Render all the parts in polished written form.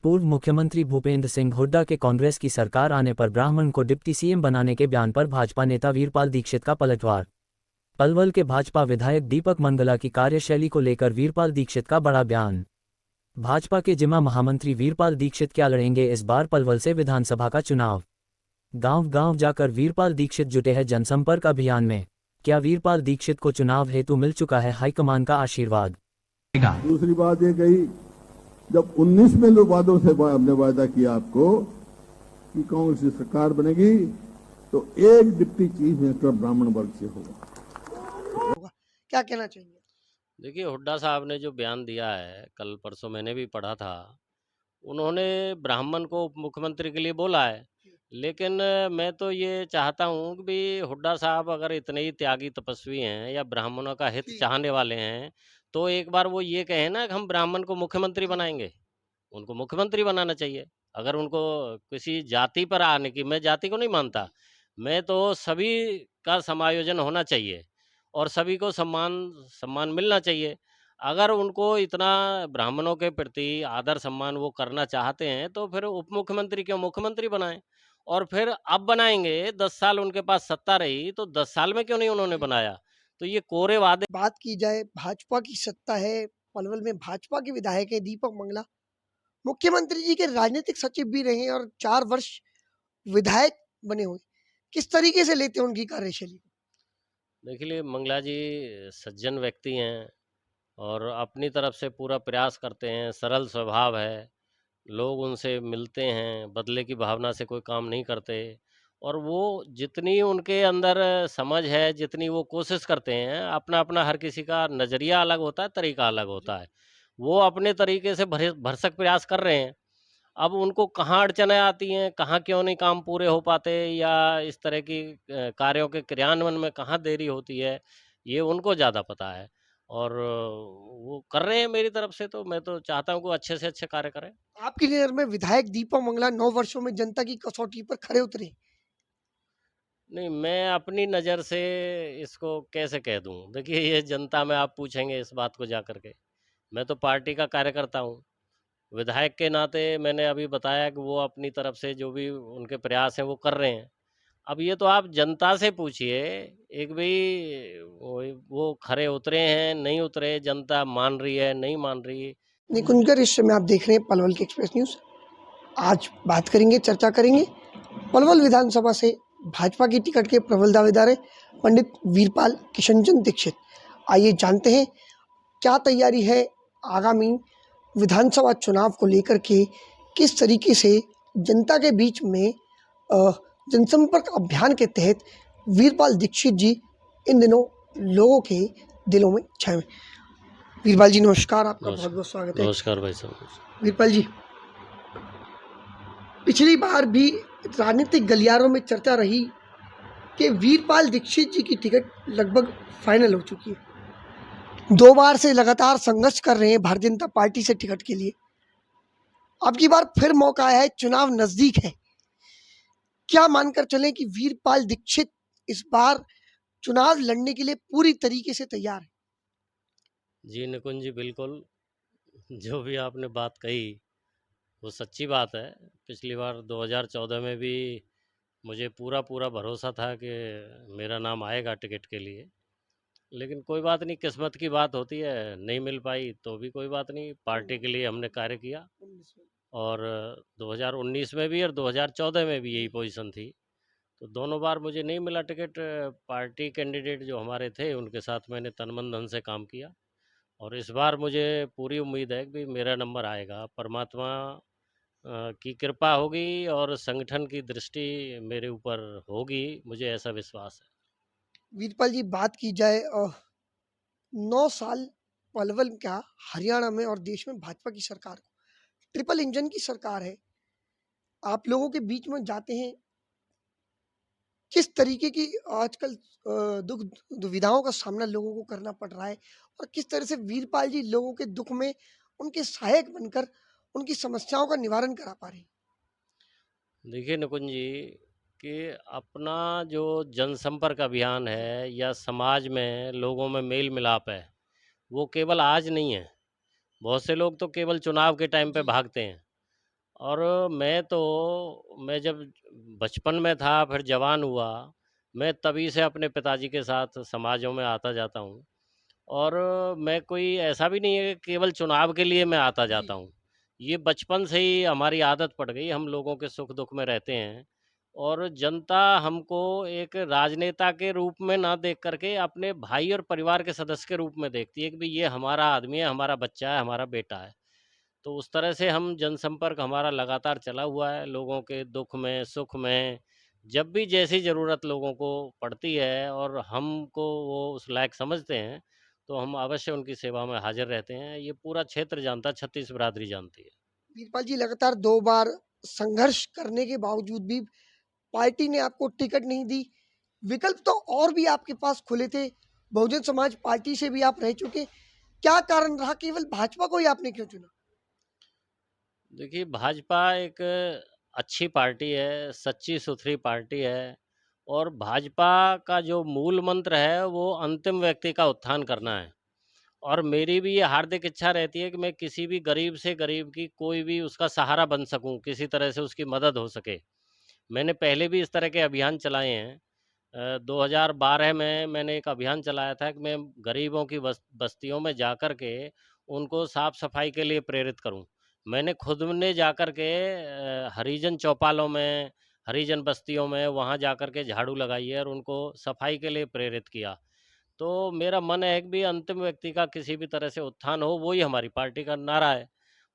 पूर्व मुख्यमंत्री भूपेंद्र सिंह हुड्डा के कांग्रेस की सरकार आने पर ब्राह्मण को डिप्टी सीएम बनाने के बयान पर भाजपा नेता वीरपाल दीक्षित का पलटवार। पलवल के भाजपा विधायक दीपक मंगला की कार्यशैली को लेकर वीरपाल दीक्षित का बड़ा बयान। भाजपा के जिला महामंत्री वीरपाल दीक्षित क्या लड़ेंगे इस बार पलवल से विधानसभा का चुनाव। गांव-गांव जाकर वीरपाल दीक्षित जुटे हैं जनसंपर्क अभियान में। क्या वीरपाल दीक्षित को चुनाव हेतु मिल चुका है हाईकमान का आशीर्वाद? दूसरी बात ये कही, जब 19 में लोग वादों से हमने वादा किया आपको कि कांग्रेस की सरकार बनेगी तो एक डिप्टी चीफ मिनिस्टर ब्राह्मण वर्ग से होगा। क्या कहना चाहिए? देखिए, हुड्डा साहब ने जो बयान दिया है, कल परसों मैंने भी पढ़ा था, उन्होंने ब्राह्मण को उप मुख्यमंत्री के लिए बोला है। लेकिन मैं तो ये चाहता हूँ कि भी हुड्डा साहब अगर इतने ही त्यागी तपस्वी हैं या ब्राह्मणों का हित चाहने वाले हैं, तो एक बार वो ये कहें ना कि हम ब्राह्मण को मुख्यमंत्री बनाएंगे। उनको मुख्यमंत्री बनाना चाहिए। अगर उनको किसी जाति पर आने की, मैं जाति को नहीं मानता, मैं तो सभी का समायोजन होना चाहिए और सभी को सम्मान मिलना चाहिए। अगर उनको इतना ब्राह्मणों के प्रति आदर सम्मान वो करना चाहते हैं तो फिर उप मुख्यमंत्री क्यों मुख्यमंत्री बनाएं। और फिर अब बनाएंगे, 10 साल उनके पास सत्ता रही तो 10 साल में क्यों नहीं उन्होंने बनाया। तो ये कोरे वादे। बात की जाए, भाजपा की सत्ता है, पलवल में भाजपा के विधायक है दीपक मंगला, मुख्यमंत्री जी के राजनीतिक सचिव भी रहे और 4 वर्ष विधायक बने हुए। किस तरीके से लेते हैं उनकी कार्यशैली को? देखिए, मंगला जी सज्जन व्यक्ति हैं और अपनी तरफ से पूरा प्रयास करते हैं, सरल स्वभाव है, लोग उनसे मिलते हैं, बदले की भावना से कोई काम नहीं करते और वो जितनी उनके अंदर समझ है, जितनी वो कोशिश करते हैं, अपना-अपना हर किसी का नज़रिया अलग होता है, तरीका अलग होता है। वो अपने तरीके से भरसक प्रयास कर रहे हैं। अब उनको कहाँ अड़चनें आती हैं, कहाँ क्यों नहीं काम पूरे हो पाते या इस तरह की कार्यों के क्रियान्वयन में कहाँ देरी होती है, ये उनको ज़्यादा पता है और वो कर रहे हैं मेरी तरफ से, तो मैं तो चाहता हूँ कि वो अच्छे से अच्छे कार्य करें। आपकी नज़र में विधायक दीपक मंगला 9 वर्षों में जनता की कसौटी पर खरे उतरे। नहीं, मैं अपनी नज़र से इसको कैसे कह दूँ? देखिए, ये जनता में आप पूछेंगे इस बात को जाकर के। मैं तो पार्टी का कार्यकर्ता हूँ। विधायक के नाते मैंने अभी बताया कि वो अपनी तरफ से जो भी उनके प्रयास हैं वो कर रहे हैं। अब ये तो आप जनता से पूछिए, एक भई वो खरे उतरे हैं, नहीं उतरे, जनता मान रही है, नहीं मान रही। निकुंजकर, इस समय आप देख रहे हैं पलवल की एक्सप्रेस न्यूज़। आज बात करेंगे, चर्चा करेंगे पलवल विधानसभा से भाजपा की टिकट के प्रबल दावेदार हैं पंडित वीरपाल किशनचंद दीक्षित। आइए जानते हैं क्या तैयारी है आगामी विधानसभा चुनाव को लेकर के, किस तरीके से जनता के बीच में जनसंपर्क अभियान के तहत वीरपाल दीक्षित जी इन दिनों लोगों के दिलों में छाए हुए। वीरपाल जी नमस्कार, आपका बहुत बहुत स्वागत है। नमस्कार भाई साहब। वीरपाल जी, पिछली बार भी राजनीतिक गलियारों में चर्चा रही कि वीरपाल दीक्षित जी की टिकट लगभग फाइनल हो चुकी है। 2 बार से लगातार संघर्ष कर रहे हैं भारतीय जनता पार्टी से टिकट के लिए। अब की बार फिर मौका आया है, चुनाव नजदीक है। क्या मानकर चलें कि वीरपाल दीक्षित इस बार चुनाव लड़ने के लिए पूरी तरीके से तैयार है? जी निकुंज जी, बिल्कुल, जो भी आपने बात कही वो सच्ची बात है। पिछली बार 2014 में भी मुझे पूरा भरोसा था कि मेरा नाम आएगा टिकट के लिए। लेकिन कोई बात नहीं, किस्मत की बात होती है, नहीं मिल पाई तो भी कोई बात नहीं, पार्टी के लिए हमने कार्य किया और 2019 में भी और 2014 में भी यही पोजीशन थी। तो दोनों बार मुझे नहीं मिला टिकट, पार्टी कैंडिडेट जो हमारे थे उनके साथ मैंने तन मन धन से काम किया और इस बार मुझे पूरी उम्मीद है कि मेरा नंबर आएगा। परमात्मा की कृपा होगी और संगठन की दृष्टि मेरे ऊपर होगी, मुझे ऐसा विश्वास है। वीरपाल जी, बात की जाए 9 साल पलवल का हरियाणा में और देश में भाजपा की सरकार, ट्रिपल इंजन की सरकार है। आप लोगों के बीच में जाते हैं, किस तरीके की आजकल दुख दुविधाओं का सामना लोगों को करना पड़ रहा है और किस तरह से वीरपाल जी लोगों के दुख में उनके सहायक बनकर उनकी समस्याओं का निवारण करा पा रहे हैं? देखिए निकुंज जी, कि अपना जो जनसंपर्क अभियान है या समाज में लोगों में मेल मिलाप है, वो केवल आज नहीं है। बहुत से लोग तो केवल चुनाव के टाइम पे भागते हैं और मैं जब बचपन में था, फिर जवान हुआ, मैं तभी से अपने पिताजी के साथ समाजों में आता जाता हूँ। और मैं कोई ऐसा भी नहीं है कि केवल चुनाव के लिए मैं आता जी। जाता हूँ। ये बचपन से ही हमारी आदत पड़ गई, हम लोगों के सुख-दुख में रहते हैं और जनता हमको एक राजनेता के रूप में ना देख कर के अपने भाई और परिवार के सदस्य के रूप में देखती है कि भई ये हमारा आदमी है, हमारा बच्चा है, हमारा बेटा है। तो उस तरह से हम जनसंपर्क हमारा लगातार चला हुआ है, लोगों के दुःख में, सुख में, जब भी जैसी ज़रूरत लोगों को पड़ती है और हमको वो उस लायक समझते हैं, तो हम अवश्य उनकी सेवा में हाज़िर रहते हैं। ये पूरा क्षेत्र जानता है, 36 बिरादरी जानती है। वीरपाल जी लगातार 2 बार संघर्ष करने के बावजूद भी पार्टी ने आपको टिकट नहीं दी। विकल्प तो और भी आपके पास खुले थे। बहुजन समाज पार्टी से भी आप रह चुके। क्या कारण रहा केवल भाजपा को ही आपने क्यों चुना? देखिए, भाजपा एक अच्छी पार्टी है, सच्ची-सुथरी पार्टी है और भाजपा का जो मूल मंत्र है, वो अंतिम व्यक्ति का उत्थान करना है। और मेरी भी ये हार्दिक इच्छा रहती है कि मैं किसी भी गरीब से गरीब की कोई भी उसका सहारा बन सकूँ, किसी तरह से उसकी मदद हो सके। मैंने पहले भी इस तरह के अभियान चलाए हैं। 2012 में मैंने एक अभियान चलाया था कि मैं गरीबों की बस्तियों में जाकर के उनको साफ-सफाई के लिए प्रेरित करूँ। मैंने खुद ने जाकर के हरिजन चौपालों में, हरिजन बस्तियों में वहाँ जाकर के झाड़ू लगाई है और उनको सफाई के लिए प्रेरित किया। तो मेरा मन है कि भी अंतिम व्यक्ति का किसी भी तरह से उत्थान हो, वो ही हमारी पार्टी का नारा है।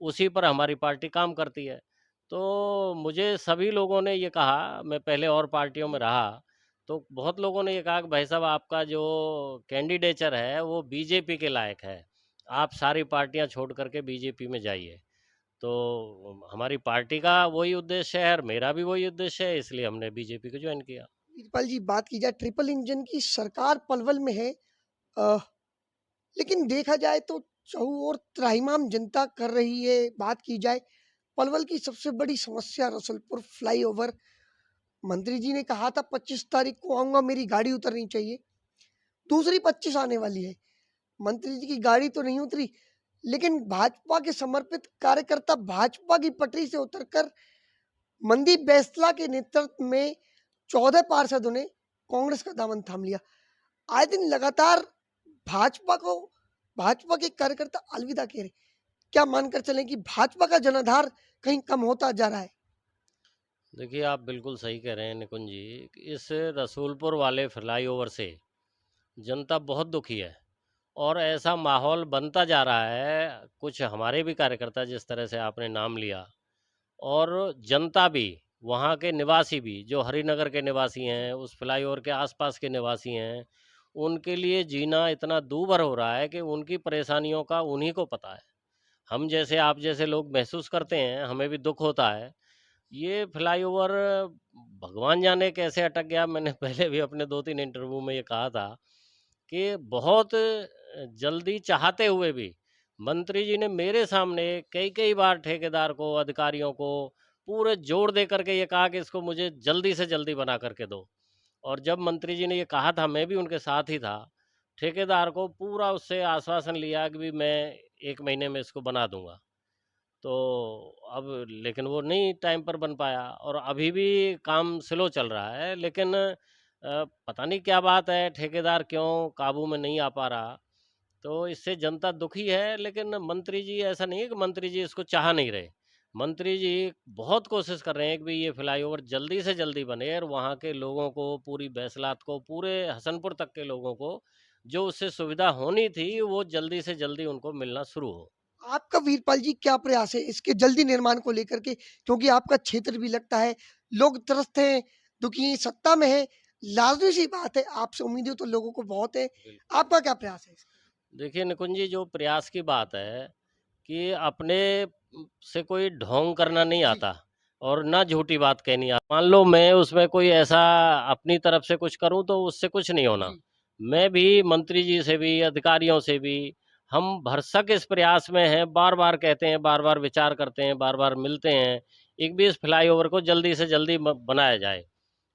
उसी पर हमारी पार्टी काम करती है। तो मुझे सभी लोगों ने ये कहा, मैं पहले और पार्टियों में रहा, तो बहुत लोगों ने ये कहा कि भाई साहब आपका जो कैंडिडेचर है, वो बीजेपी के लायक है। आप सारी पार्टियाँ छोड़ कर के बीजेपी में जाइए। तो हमारी पार्टी का वही उद्देश्य है और मेरा भी वही उद्देश्य है, इसलिए हमने बीजेपी को जॉइन किया। वीरपाल जी बात की जाए ट्रिपल इंजन की सरकार पलवल में है। अ, लेकिन देखा जाए तो चहुँ ओर त्राहिमाम जनता कर रही है। बात की जाए पलवल की सबसे बड़ी समस्या रसुलपुर फ्लाईओवर। मंत्री जी ने कहा था 25 तारीख को आऊँगा, मेरी गाड़ी उतरनी चाहिए। दूसरी 25 आने वाली है। मंत्री जी की गाड़ी तो नहीं उतरी, लेकिन भाजपा के समर्पित कार्यकर्ता भाजपा की पटरी से उतरकर मनदीप बैसला के नेतृत्व में 14 पार्षदों ने कांग्रेस का दामन थाम लिया। आए दिन लगातार भाजपा को भाजपा के कार्यकर्ता अलविदा कह रहे। क्या मानकर चलें कि भाजपा का जनाधार कहीं कम होता जा रहा है? देखिए, आप बिल्कुल सही कह रहे हैं निकुंज जी, कि इस रसूलपुर वाले फ्लाईओवर से जनता बहुत दुखी है और ऐसा माहौल बनता जा रहा है, कुछ हमारे भी कार्यकर्ता जिस तरह से आपने नाम लिया और जनता भी, वहाँ के निवासी भी, जो हरिनगर के निवासी हैं, उस फ्लाईओवर के आसपास के निवासी हैं, उनके लिए जीना इतना दूभर हो रहा है कि उनकी परेशानियों का उन्हीं को पता है। हम जैसे, आप जैसे लोग महसूस करते हैं, हमें भी दुःख होता है। ये फ्लाईओवर भगवान जाने कैसे अटक गया, मैंने पहले भी अपने 2-3 इंटरव्यू में ये कहा था कि बहुत जल्दी चाहते हुए भी मंत्री जी ने मेरे सामने कई-कई बार ठेकेदार को, अधिकारियों को पूरे जोर दे करके ये कहा कि इसको मुझे जल्दी से जल्दी बना करके दो। और जब मंत्री जी ने ये कहा था, मैं भी उनके साथ ही था। ठेकेदार को पूरा उससे आश्वासन लिया कि भी मैं 1 महीने में इसको बना दूँगा। तो अब लेकिन वो नहीं टाइम पर बन पाया और अभी भी काम स्लो चल रहा है, लेकिन पता नहीं क्या बात है, ठेकेदार क्यों काबू में नहीं आ पा रहा। तो इससे जनता दुखी है, लेकिन मंत्री जी, ऐसा नहीं है कि मंत्री जी इसको चाह नहीं रहे। मंत्री जी बहुत कोशिश कर रहे हैं कि भी ये फ्लाईओवर जल्दी से जल्दी बने और वहाँ के लोगों को, पूरी बैसलात को, पूरे हसनपुर तक के लोगों को जो उससे सुविधा होनी थी, वो जल्दी से जल्दी उनको मिलना शुरू हो। आपका वीरपाल जी क्या प्रयास है इसके जल्दी निर्माण को लेकर के? क्योंकि आपका क्षेत्र भी लगता है, लोग त्रस्त हैं, दुखी सत्ता में है। लाज़मी सी बात है, आपसे उम्मीदें तो लोगों को बहुत है। बिल्कुल। आपका क्या प्रयास है इसका? देखिए निकुंज जी, जो प्रयास की बात है कि अपने से कोई ढोंग करना नहीं जी, आता और ना झूठी बात कहनी आती। मान लो मैं उसमें कोई ऐसा अपनी तरफ से कुछ करूं तो उससे कुछ नहीं होना। जी। मैं भी मंत्री जी से भी, अधिकारियों से भी, हम भरसक इस प्रयास में हैं, बार बार कहते हैं, बार बार विचार करते हैं, बार बार मिलते हैं, एक भी इस फ्लाईओवर को जल्दी से जल्दी बनाया जाए।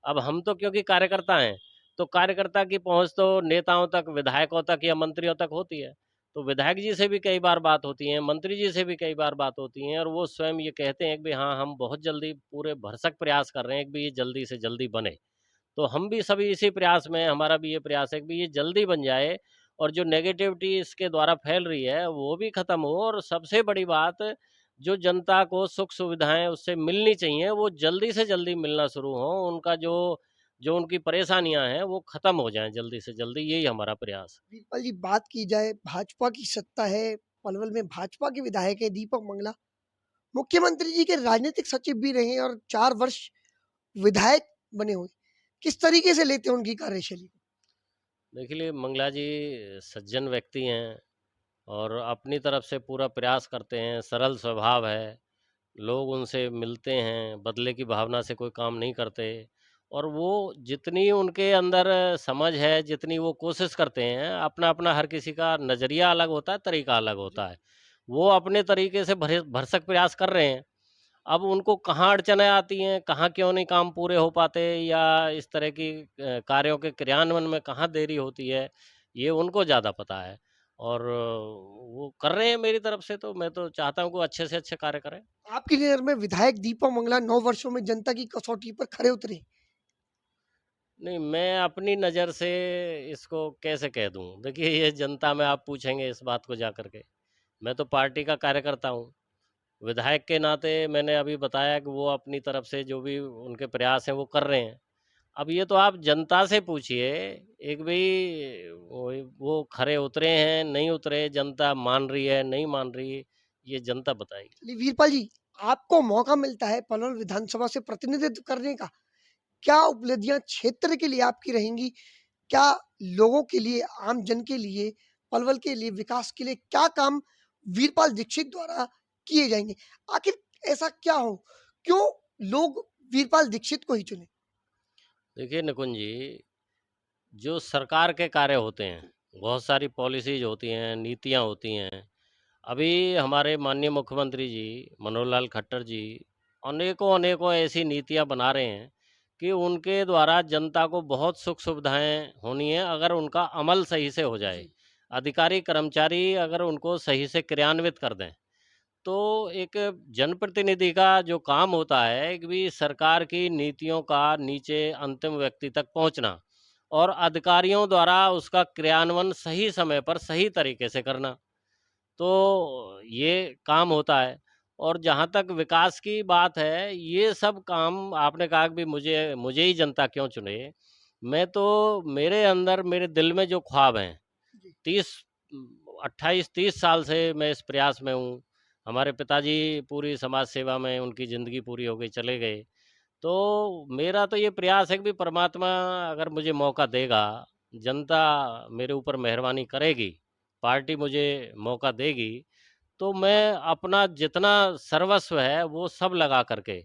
अब हम तो क्योंकि कार्यकर्ता हैं, तो कार्यकर्ता की पहुंच तो नेताओं तक, विधायकों तक या मंत्रियों तक होती है। तो विधायक जी से भी कई बार बात होती है, मंत्री जी से भी कई बार बात होती है और वो स्वयं ये कहते हैं कि भाई हाँ, हम बहुत जल्दी पूरे भरसक प्रयास कर रहे हैं कि भाई ये जल्दी से जल्दी बने। तो हम भी सभी इसी प्रयास में हैं, हमारा भी ये प्रयास है कि भाई ये जल्दी बन जाए और जो नेगेटिविटी इसके द्वारा फैल रही है, वो भी खत्म हो और सबसे बड़ी बात, जो जनता को सुख-सुविधाएँ उससे मिलनी चाहिए, वो जल्दी से जल्दी मिलना शुरू हों। उनका जो जो उनकी परेशानियाँ हैं, वो खत्म हो जाएँ जल्दी से जल्दी, यही हमारा प्रयास है। वीरपाल जी, बात की जाए भाजपा की सत्ता है, पलवल में भाजपा के विधायक है दीपक मंगला, मुख्यमंत्री जी के राजनीतिक सचिव भी रहे हैं और 4 वर्ष विधायक बने हुए। किस तरीके से लेते हैं उनकी कार्यशैली को? देखिए, मंगला जी सज्जन व्यक्ति हैं और अपनी तरफ से पूरा प्रयास करते हैं, सरल स्वभाव है। लोग उनसे मिलते हैं, बदले की भावना से कोई काम नहीं करते और वो जितनी उनके अंदर समझ है, जितनी वो कोशिश करते हैं, अपना-अपना हर किसी का नज़रिया अलग होता है, तरीका अलग होता है। वो अपने तरीके से भरसक प्रयास कर रहे हैं। अब उनको कहाँ अड़चनें आती हैं, कहाँ क्यों नहीं काम पूरे हो पाते या इस तरह की कार्यों के क्रियान्वयन में कहाँ देरी होती है, ये उनको ज़्यादा पता है और वो कर रहे हैं मेरी तरफ से तो मैं तो चाहता हूँ कि वो अच्छे से अच्छे कार्य करें। आपकी नज़र में विधायक दीपक मंगला 9 वर्षों में जनता की कसौटी पर खरे उतरे। नहीं, मैं अपनी नज़र से इसको कैसे कह दूँ? देखिए, ये जनता में आप पूछेंगे इस बात को जाकर के। मैं तो पार्टी का कार्यकर्ता हूँ। विधायक के नाते मैंने अभी बताया कि वो अपनी तरफ से जो भी उनके प्रयास हैं, वो कर रहे हैं। अब ये तो आप जनता से पूछिए, एक भई वो खरे उतरे हैं, नहीं उतरे, जनता मान रही है, नहीं मान रही, ये जनता बताएगी। चलिए वीरपाल जी, आपको मौका मिलता है पलवल विधानसभा से प्रतिनिधित्व करने का। क्या उपलब्धियाँ क्षेत्र के लिए आपकी रहेंगी? क्या लोगों के लिए, आम जन के लिए, पलवल के लिए, विकास के लिए क्या काम वीरपाल दीक्षित द्वारा किए जाएँगे? आखिर ऐसा क्या हो? क्यों लोग वीरपाल दीक्षित को ही चुने? देखिए निकुंज जी, जो सरकार के कार्य होते हैं, बहुत सारी पॉलिसीज़ होती हैं, नीतियाँ होती हैं। अभी हमारे माननीय मुख्यमंत्री जी, मनोहर लाल खट्टर जी, अनेकों-अनेकों ऐसी नीतियाँ बना रहे हैं कि उनके द्वारा जनता को बहुत सुख-सुविधाएँ होनी है, अगर उनका अमल सही से हो जाए। अधिकारी, कर्मचारी अगर उनको सही से क्रियान्वित कर दें, तो एक जनप्रतिनिधि का जो काम होता है कि भी सरकार की नीतियों का नीचे अंतिम व्यक्ति तक पहुँचना और अधिकारियों द्वारा उसका क्रियान्वयन सही समय पर, सही तरीके से करना। तो ये काम होता है और जहाँ तक विकास की बात है, ये सब काम आपने कहा कि भी मुझे मुझे ही जनता क्यों चुने? मैं तो मेरे अंदर मेरे दिल में जो ख्वाब हैं, 30 28-30 साल से मैं इस प्रयास में हूँ। हमारे पिताजी पूरी समाज सेवा में उनकी ज़िंदगी पूरी हो गई, चले गए। तो मेरा तो ये प्रयास है कि भी परमात्मा अगर मुझे मौका देगा, जनता मेरे ऊपर मेहरबानी करेगी, पार्टी मुझे मौका देगी, तो मैं अपना जितना सर्वस्व है, वो सब लगा कर के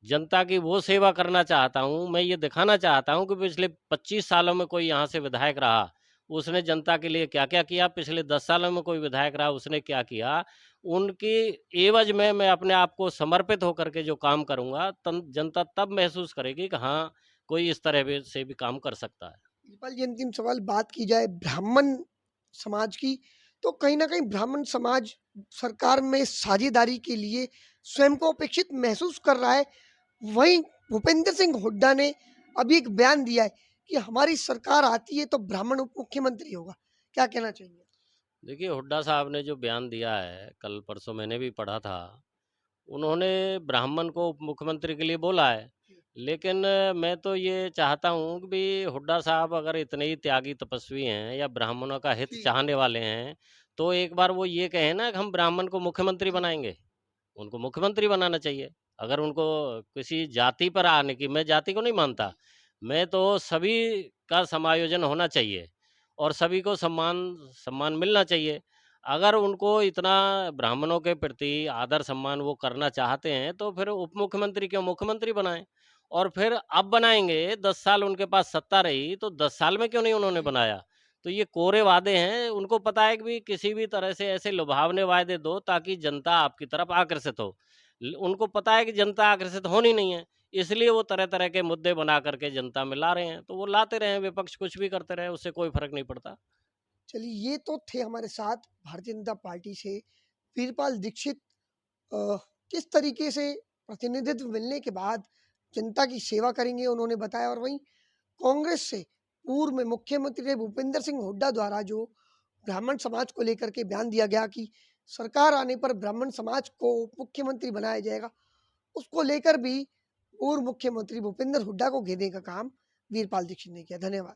जनता की वो सेवा करना चाहता हूँ। मैं ये दिखाना चाहता हूँ कि पिछले 25 सालों में कोई यहाँ से विधायक रहा, उसने जनता के लिए क्या-क्या किया, पिछले 10 सालों में कोई विधायक रहा, उसने क्या किया। उनकी एवज़ में मैं अपने आप को समर्पित होकर के जो काम करूँगा, तन जनता तब महसूस करेगी कि हाँ, कोई इस तरह भी से भी काम कर सकता है। वीरपाल जी, अंतिम सवाल, बात की जाए ब्राह्मण समाज की, तो कहीं न कहीं ब्राह्मण समाज सरकार में साझेदारी के लिए स्वयं को अपेक्षित महसूस कर रहा है। वहीं भूपेंद्र सिंह हुड्डा ने अभी एक बयान दिया है कि हमारी सरकार आती है तो ब्राह्मण उप मुख्यमंत्री होगा। क्या कहना चाहेंगे? देखिए, हुड्डा साहब ने जो बयान दिया है, कल-परसों मैंने भी पढ़ा था, उन्होंने ब्राह्मण को उप मुख्यमंत्री के लिए बोला है। लेकिन मैं तो ये चाहता हूँ कि भी हुड्डा साहब अगर इतने ही त्यागी तपस्वी हैं या ब्राह्मणों का हित जी, चाहने वाले हैं, तो एक बार वो ये कहें ना कि हम ब्राह्मण को मुख्यमंत्री जी। बनाएँगे। उनको मुख्यमंत्री बनाना चाहिए। अगर उनको किसी जाति पर आने की, मैं जाति को नहीं मानता। मैं तो सभी का समायोजन होना चाहिए और सभी को सम्मान सम्मान मिलना चाहिए। अगर उनको इतना ब्राह्मणों के प्रति आदर सम्मान वो करना चाहते हैं, तो फिर उप मुख्यमंत्री क्यों मुख्यमंत्री बनाएँ। और फिर अब बनाएँगे, 10 साल उनके पास सत्ता रही, तो 10 साल में क्यों नहीं उन्होंने बनाया? तो ये कोरे वादे हैं, उनको पता है कि भी किसी भी तरह से ऐसे लुभावने वादे दो ताकि जनता आपकी तरफ आकर्षित हो। उनको पता है कि जनता आकर्षित होनी नहीं है, इसलिए वो तरह-तरह के मुद्दे बना करके जनता में ला रहे हैं, तो वो लाते रहें, विपक्ष कुछ भी करते रहे, उससे कोई फ़र्क नहीं पड़ता। चलिए, ये तो थे हमारे साथ भारतीय जनता पार्टी से वीरपाल दीक्षित। किस तरीके से प्रतिनिधित्व मिलने के बाद जनता की सेवा करेंगे उन्होंने बताया। और वहीं कांग्रेस से पूर्व में मुख्यमंत्री भूपेंद्र सिंह हुड्डा द्वारा जो ब्राह्मण समाज को लेकर के बयान दिया गया कि सरकार आने पर ब्राह्मण समाज को मुख्यमंत्री बनाया जाएगा, उसको लेकर भी पूर्व मुख्यमंत्री भूपेंद्र हुड्डा को घेरने का काम वीरपाल दीक्षित ने किया। धन्यवाद।